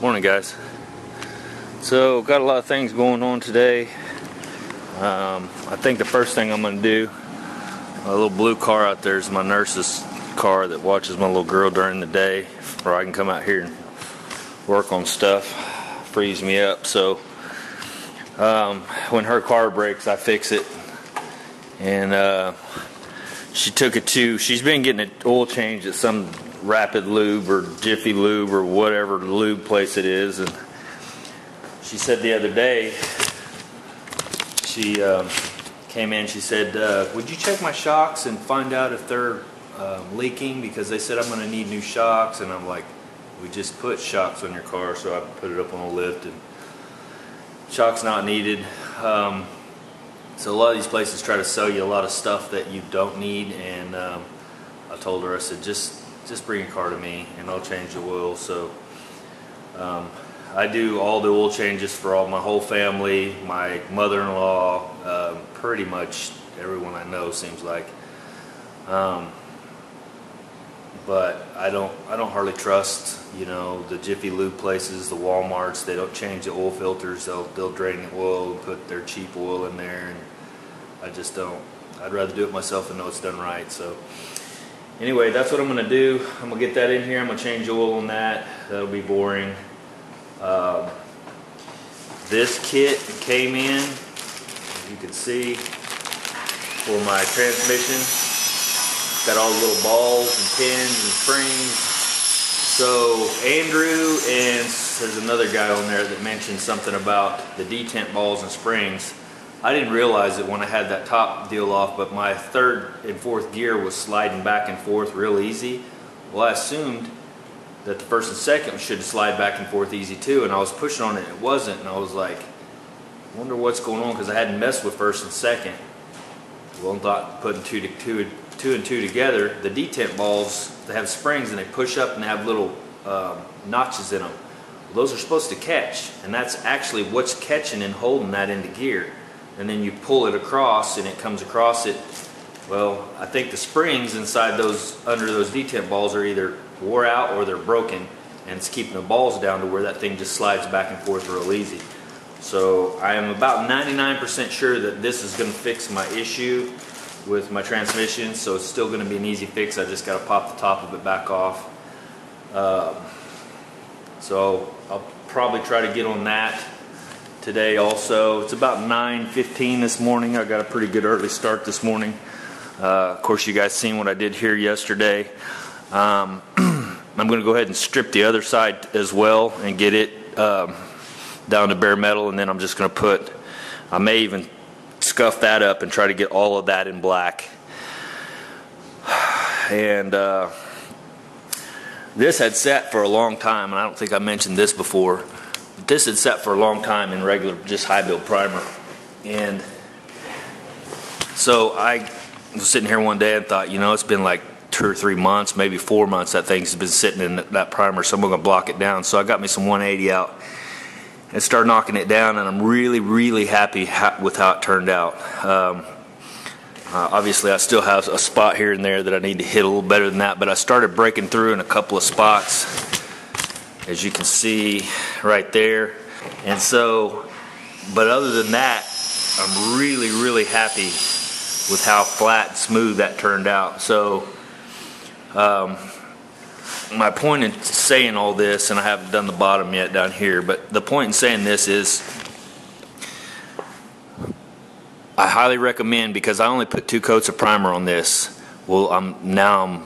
Morning, guys. So got a lot of things going on today. I think the first thing I'm going to do, a little blue car out there is my nurse's car that watches my little girl during the day, or I can come out here and work on stuff. Frees me up. So when her car breaks, I fix it. And she took it to, she's been getting an oil change at some Rapid Lube or Jiffy Lube or whatever lube place it is. And she said the other day, she came in, she said, would you check my shocks and find out if they're leaking, because they said I'm going to need new shocks. And I'm like, we just put shocks on your car, so I put it up on a lift, and shocks not needed. So a lot of these places try to sell you a lot of stuff that you don't need, and I told her, I said, just bring your car to me and I'll change the oil. So I do all the oil changes for my whole family, my mother-in-law, pretty much everyone I know, seems like. But I don't hardly trust, the Jiffy Lube places, the Walmarts. They don't change the oil filters. They'll drain the oil and put their cheap oil in there, and I just don't. I'd rather do it myself and know it's done right. So anyway, that's what I'm going to do. I'm going to get that in here. I'm going to change oil on that. That'll be boring. This kit came in, as you can see, for my transmission. Got all the little balls and pins and springs. So Andrew, and there's another guy on there that mentioned something about the detent balls and springs. I didn't realize it when I had that top deal off, but my third and fourth gear was sliding back and forth real easy. Well, I assumed that the first and second should slide back and forth easy too, and I was pushing on it and it wasn't, and I was like, I wonder what's going on, because I hadn't messed with first and second. Well, I thought putting two and two together, the detent balls, they have springs and they push up and they have little notches in them. Well, those are supposed to catch, and that's actually what's catching and holding that into gear. And then you pull it across and it comes across it. Well, I think the springs inside under those detent balls are either wore out or they're broken, and it's keeping the balls down to where that thing just slides back and forth real easy. So I am about 99% sure that this is going to fix my issue with my transmission, so it's still going to be an easy fix. I just got to pop the top of it back off. So I'll probably try to get on that today also. It's about 9:15 this morning. I got a pretty good early start this morning. Of course, you guys seen what I did here yesterday. I'm going to go ahead and strip the other side as well and get it down to bare metal, and then I'm just going to I may even scuff that up and try to get all of that in black. And this had sat for a long time, and I don't think I mentioned this before. This had sat for a long time in regular, just high build primer. And so I was sitting here one day and thought, it's been like 2 or 3 months, maybe 4 months, that thing's been sitting in that primer, so I'm going to block it down. So I got me some 180 out and started knocking it down, and I'm really, really happy with how it turned out. Obviously, I still have a spot here and there that I need to hit a little better than that, but I started breaking through in a couple of spots, as you can see right there. And so, but other than that, I'm really, really happy with how flat and smooth that turned out. So, my point in saying all this, and I haven't done the bottom yet down here, but the point in saying this is I highly recommend, because I only put 2 coats of primer on this. Well, I'm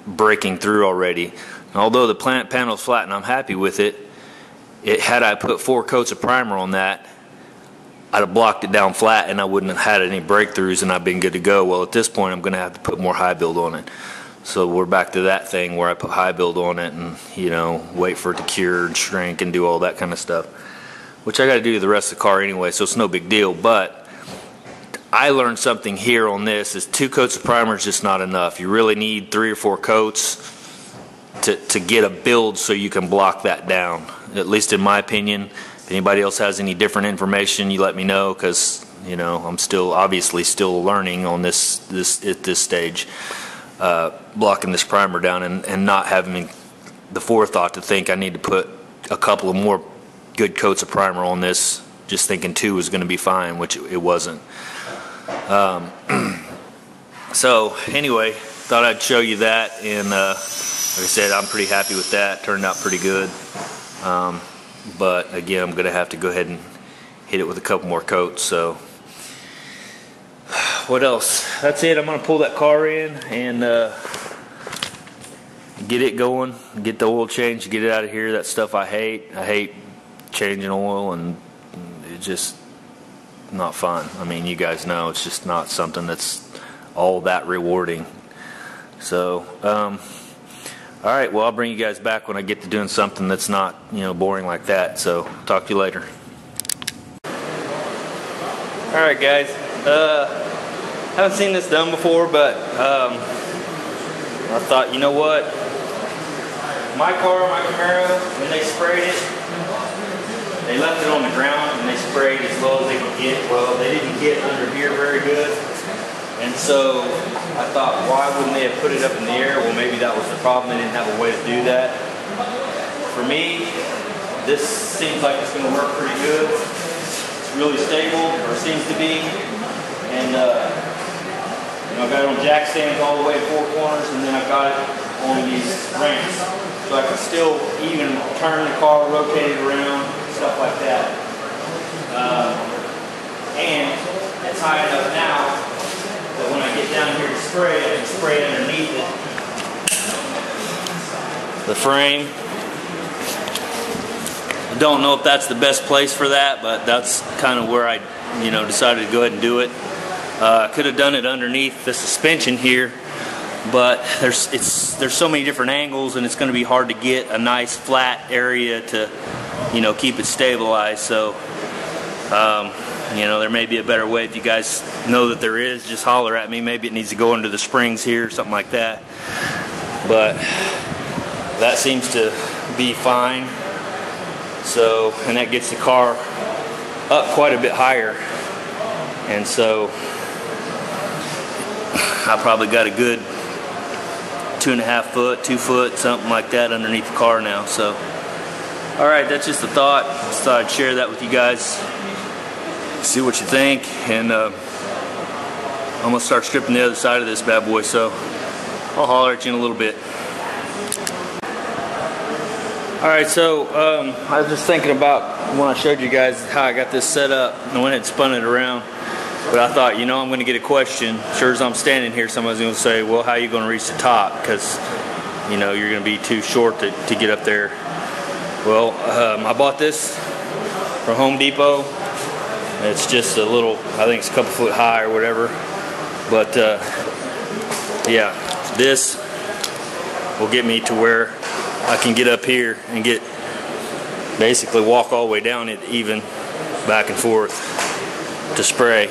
breaking through already. And although the panel's flat and I'm happy with it, had I put 4 coats of primer on that, I'd have blocked it down flat and I wouldn't have had any breakthroughs, and I've been good to go. Well, at this point, I'm going to have to put more high build on it. So we're back to that thing where I put high build on it and, wait for it to cure and shrink and do all that kind of stuff, which I got to do to the rest of the car anyway, so it's no big deal. But I learned something here on this, is 2 coats of primer is just not enough. You really need 3 or 4 coats to get a build so you can block that down, at least in my opinion. If anybody else has any different information, you let me know, because I'm obviously still learning on this at this stage. Blocking this primer down and not having the forethought to think I need to put a couple of more good coats of primer on this, just thinking 2 was going to be fine, which it wasn't. So anyway, thought I'd show you that, and like I said, I'm pretty happy with that. Turned out pretty good. But again, I'm going to have to go ahead and hit it with a couple more coats. So what else? That's it. I'm going to pull that car in and get it going, get the oil changed, get it out of here. That stuff I hate. I hate changing oil, and it's just not fun. I mean, you guys know it's just not something that's all that rewarding. So all right, well, I'll bring you guys back when I get to doing something that's not, you know, boring like that. So talk to you later. All right, guys, haven't seen this done before, but I thought, you know what, my car, my Camaro, when they sprayed it, they left it on the ground and they sprayed as low as they could get. Well, they didn't get under here very good, and so I thought, why wouldn't they have put it up in the air? Well, maybe that was the problem. They didn't have a way to do that. For me, this seems like it's going to work pretty good. It's really stable, or seems to be, and you know, I've got it on jack stands all the way to 4 corners, and then I've got it on these ramps, so I can still even turn the car, rotate it around, stuff like that. And it's high enough now that when I get down here to spray, I can spray underneath it. The frame. I don't know if that's the best place for that, but that's kind of where I, you know, decided to go ahead and do it. I could have done it underneath the suspension here, but there's so many different angles, and it's going to be hard to get a nice flat area to, you know, keep it stabilized. So you know, there may be a better way. If you guys know that there is, just holler at me. Maybe it needs to go under the springs here, something like that. But that seems to be fine. So, and that gets the car up quite a bit higher. And so I probably got a good 2.5 foot, 2 foot, something like that underneath the car now. So, all right, that's just a thought. Just thought I'd share that with you guys. See what you think, and I'm gonna start stripping the other side of this bad boy, so I'll holler at you in a little bit. Alright, so I was just thinking about when I showed you guys how I got this set up and went ahead and spun it around, but I thought, you know, I'm gonna get a question. Sure as I'm standing here, somebody's gonna say, well, how are you gonna reach the top? Because, you know, you're gonna be too short to get up there. Well, I bought this from Home Depot. It's just a little, I think it's a couple foot high or whatever, but yeah, this will get me to where I can get up here and get, basically walk all the way down it even, back and forth to spray.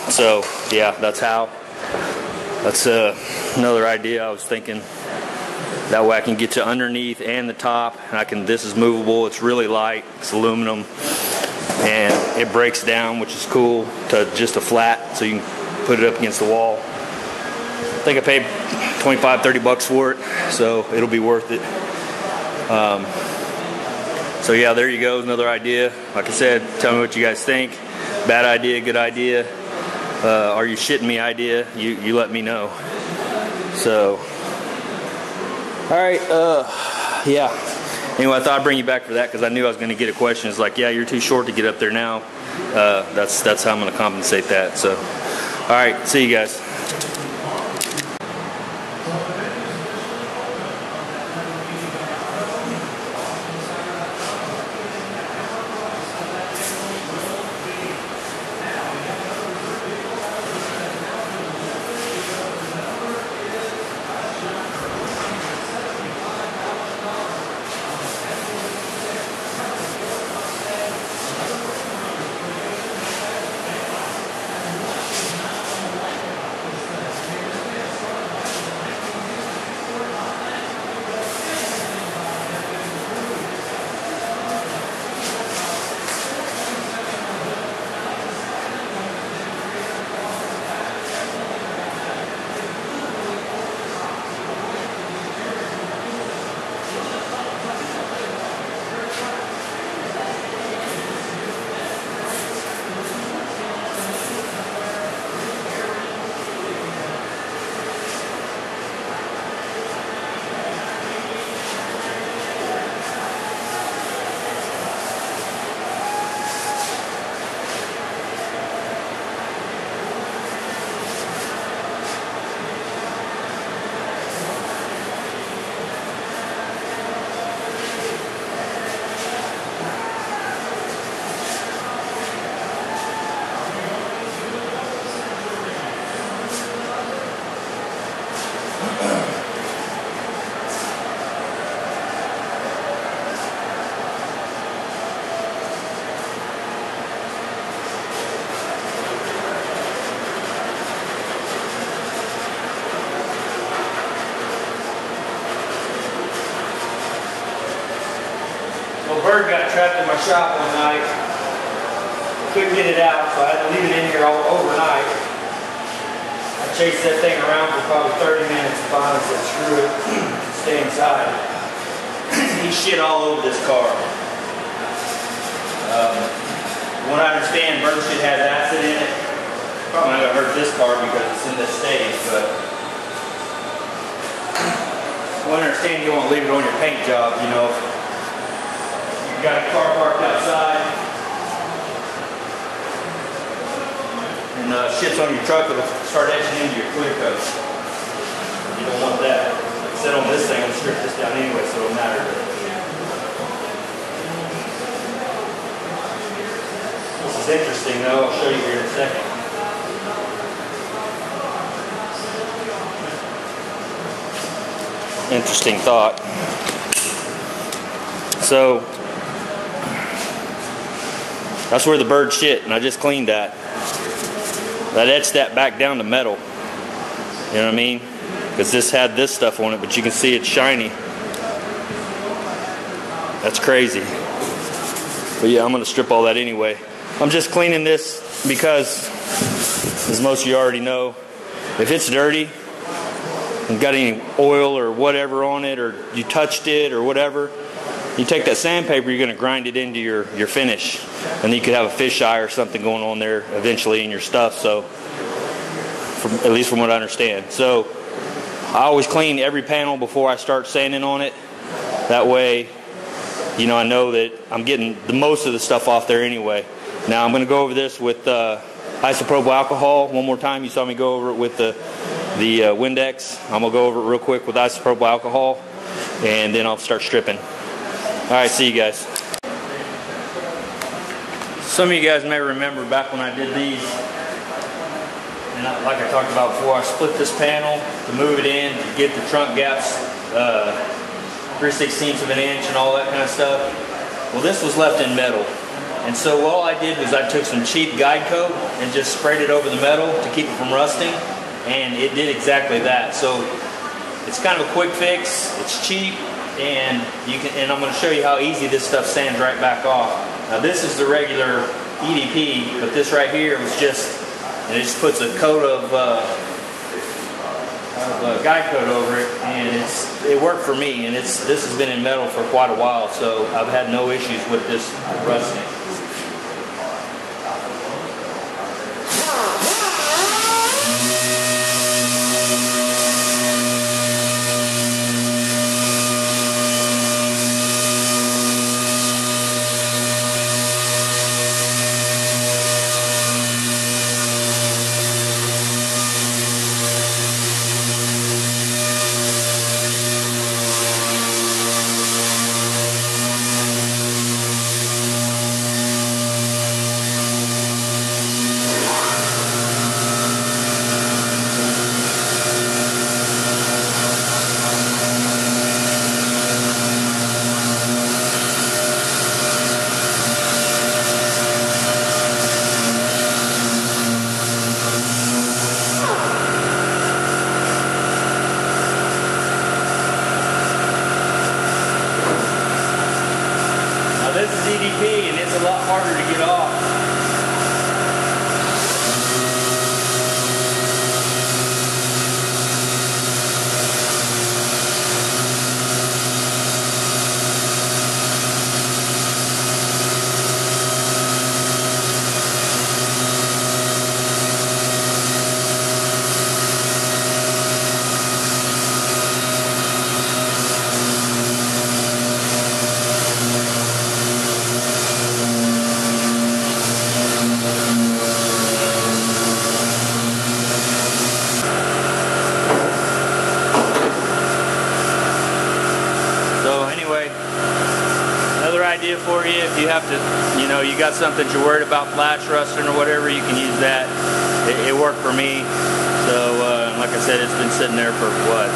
So yeah, that's another idea I was thinking. That way I can get you underneath and the top, and this is movable, it's really light, it's aluminum, and it breaks down, which is cool, to just a flat, so you can put it up against the wall. I think I paid 25-30 bucks for it, so it'll be worth it. So yeah, there you go, another idea. Like I said, tell me what you guys think. Bad idea, good idea, are you shitting me idea, you let me know. So alright, yeah. Anyway, I thought I'd bring you back for that because I knew I was going to get a question. It's like, yeah, you're too short to get up there now. That's how I'm going to compensate that. So, alright, see you guys. bird got trapped in my shop one night. Couldn't get it out, so I had to leave it in here all overnight. I chased that thing around for probably 30 minutes and finally said, screw it, stay inside. He shit all over this car. From what I understand, bird shit has acid in it. Probably not going to hurt this car because it's in this stage, but I understand you won't leave it on your paint job, you know. You've got a car parked outside and shit's on your truck, it'll start etching into your clear coat. You don't want that. Like I said on this thing, I'm going to strip this down anyway, so it don't matter. This is interesting though, I'll show you here in a second. Interesting thought. So that's where the bird shit, and I just cleaned that. That etched that back down to metal. You know what I mean? Because this had this stuff on it, but you can see it's shiny. That's crazy. But yeah, I'm gonna strip all that anyway. I'm just cleaning this because, as most of you already know, if it's dirty and got any oil or whatever on it, or you touched it or whatever, you take that sandpaper, you're going to grind it into your finish, and then you could have a fisheye or something going on there eventually in your stuff. So, at least from what I understand. So I always clean every panel before I start sanding on it. That way, you know, I know that I'm getting the most of the stuff off there anyway. Now I'm going to go over this with isopropyl alcohol one more time. You saw me go over it with the Windex. I'm going to go over it real quick with isopropyl alcohol, and then I'll start stripping. Alright, see you guys. Some of you guys may remember back when I did these, and like I talked about before, I split this panel to move it in, to get the trunk gaps 3/16 of an inch and all that kind of stuff. Well, this was left in metal. And so all I did was I took some cheap guide coat and just sprayed it over the metal to keep it from rusting, and it did exactly that. So it's kind of a quick fix, it's cheap, and I'm going to show you how easy this stuff sands right back off. Now this is the regular EDP, but this right here was just, and it just puts a coat of guide coat over it, and it worked for me, and this has been in metal for quite a while, so I've had no issues with this rusting. This is EDP, and it's a lot harder to get off. Idea for you, if you have to, you know, you got something you're worried about flash rusting or whatever, you can use that. It worked for me. So like I said, it's been sitting there for what,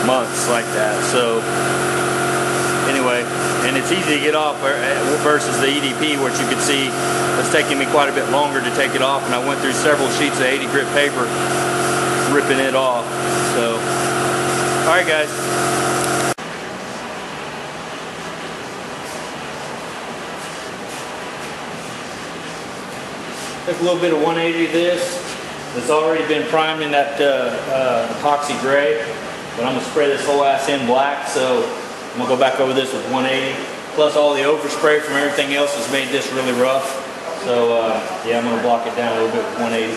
months like that. So anyway, and it's easy to get off versus the EDP, which you can see it's taking me quite a bit longer to take it off, and I went through several sheets of 80 grit paper ripping it off. So alright guys. a little bit of 180 of this. It's already been primed in that epoxy gray, but I'm gonna spray this whole ass in black, so I'm gonna go back over this with 180. Plus all the overspray from everything else has made this really rough. So yeah, I'm gonna block it down a little bit with 180.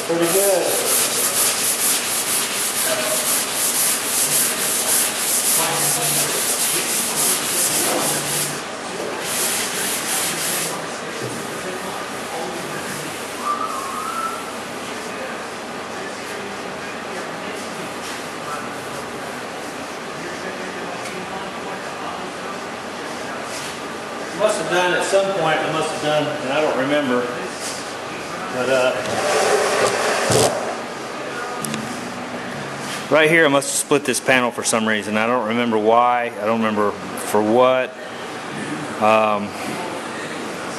Pretty good. Must have done at some point, I must have done, and I don't remember, but right here I must have split this panel for some reason. I don't remember why. I don't remember for what.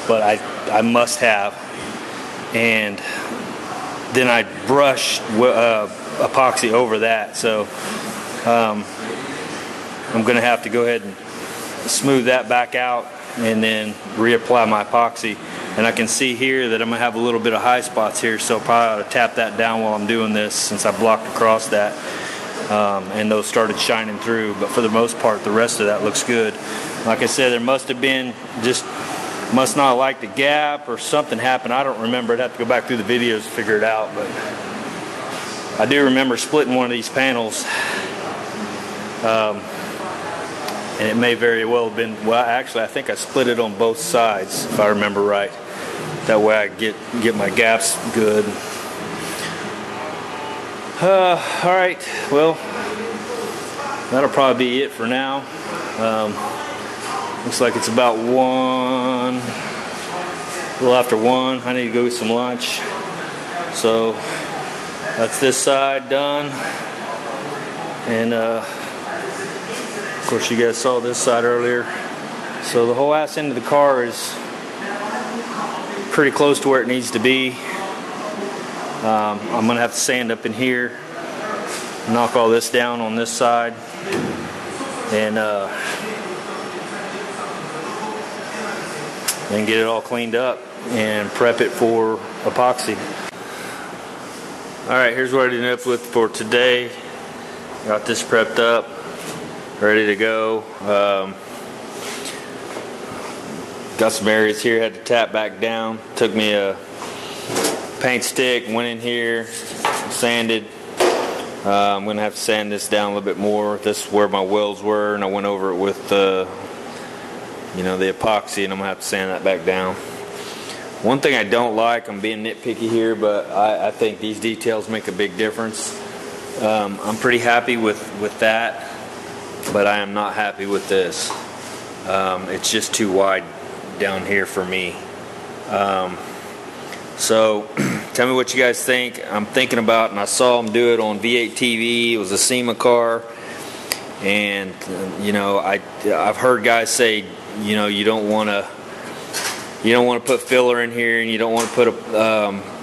But I must have. And then I brushed epoxy over that. So I'm going to have to go ahead and smooth that back out and then reapply my epoxy. And I can see here that I'm going to have a little bit of high spots here, so I probably ought to tap that down while I'm doing this, since I blocked across that. And those started shining through, but for the most part the rest of that looks good. Like I said, there must have been must not like the gap or something happened. I don't remember. I'd have to go back through the videos to figure it out, but I do remember splitting one of these panels, and it may very well have been, well, actually I think I split it on both sides if I remember right. That way I get my gaps good. Alright, well, that'll probably be it for now. Looks like it's about 1, a little after 1. I need to go get some lunch. So that's this side done. And of course you guys saw this side earlier. So the whole ass end of the car is pretty close to where it needs to be. I'm going to have to sand up in here, knock all this down on this side, and then get it all cleaned up and prep it for epoxy. Alright, here's what I ended up with for today. Got this prepped up, ready to go. Got some areas here, had to tap back down. Took me a paint stick, went in here, sanded. I'm going to have to sand this down a little bit more. This is where my welds were, and I went over it with the epoxy, and I'm going to have to sand that back down. One thing I don't like, I'm being nitpicky here, but I think these details make a big difference. I'm pretty happy with that, but I am not happy with this. It's just too wide down here for me. So tell me what you guys think. I'm thinking about, and I saw them do it on V8 TV. It was a SEMA car, and I've heard guys say, you don't want to put filler in here, and you don't want to put a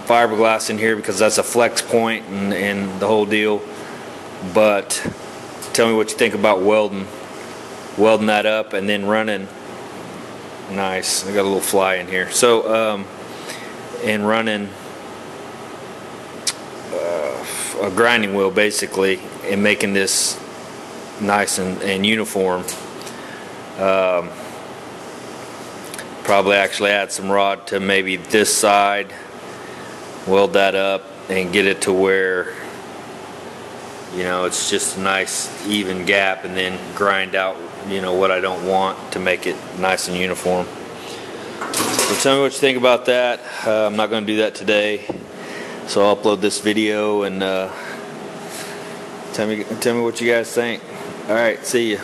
fiberglass in here because that's a flex point and the whole deal. But tell me what you think about welding that up and then running. Nice, I got a little fly in here. So and running a grinding wheel basically, and making this nice and uniform. Probably actually add some rod to maybe this side, weld that up, and get it to where it's just a nice even gap, and then grind out what I don't want to make it nice and uniform. So tell me what you think about that. I'm not going to do that today, so I'll upload this video and tell me what you guys think. Alright, see ya.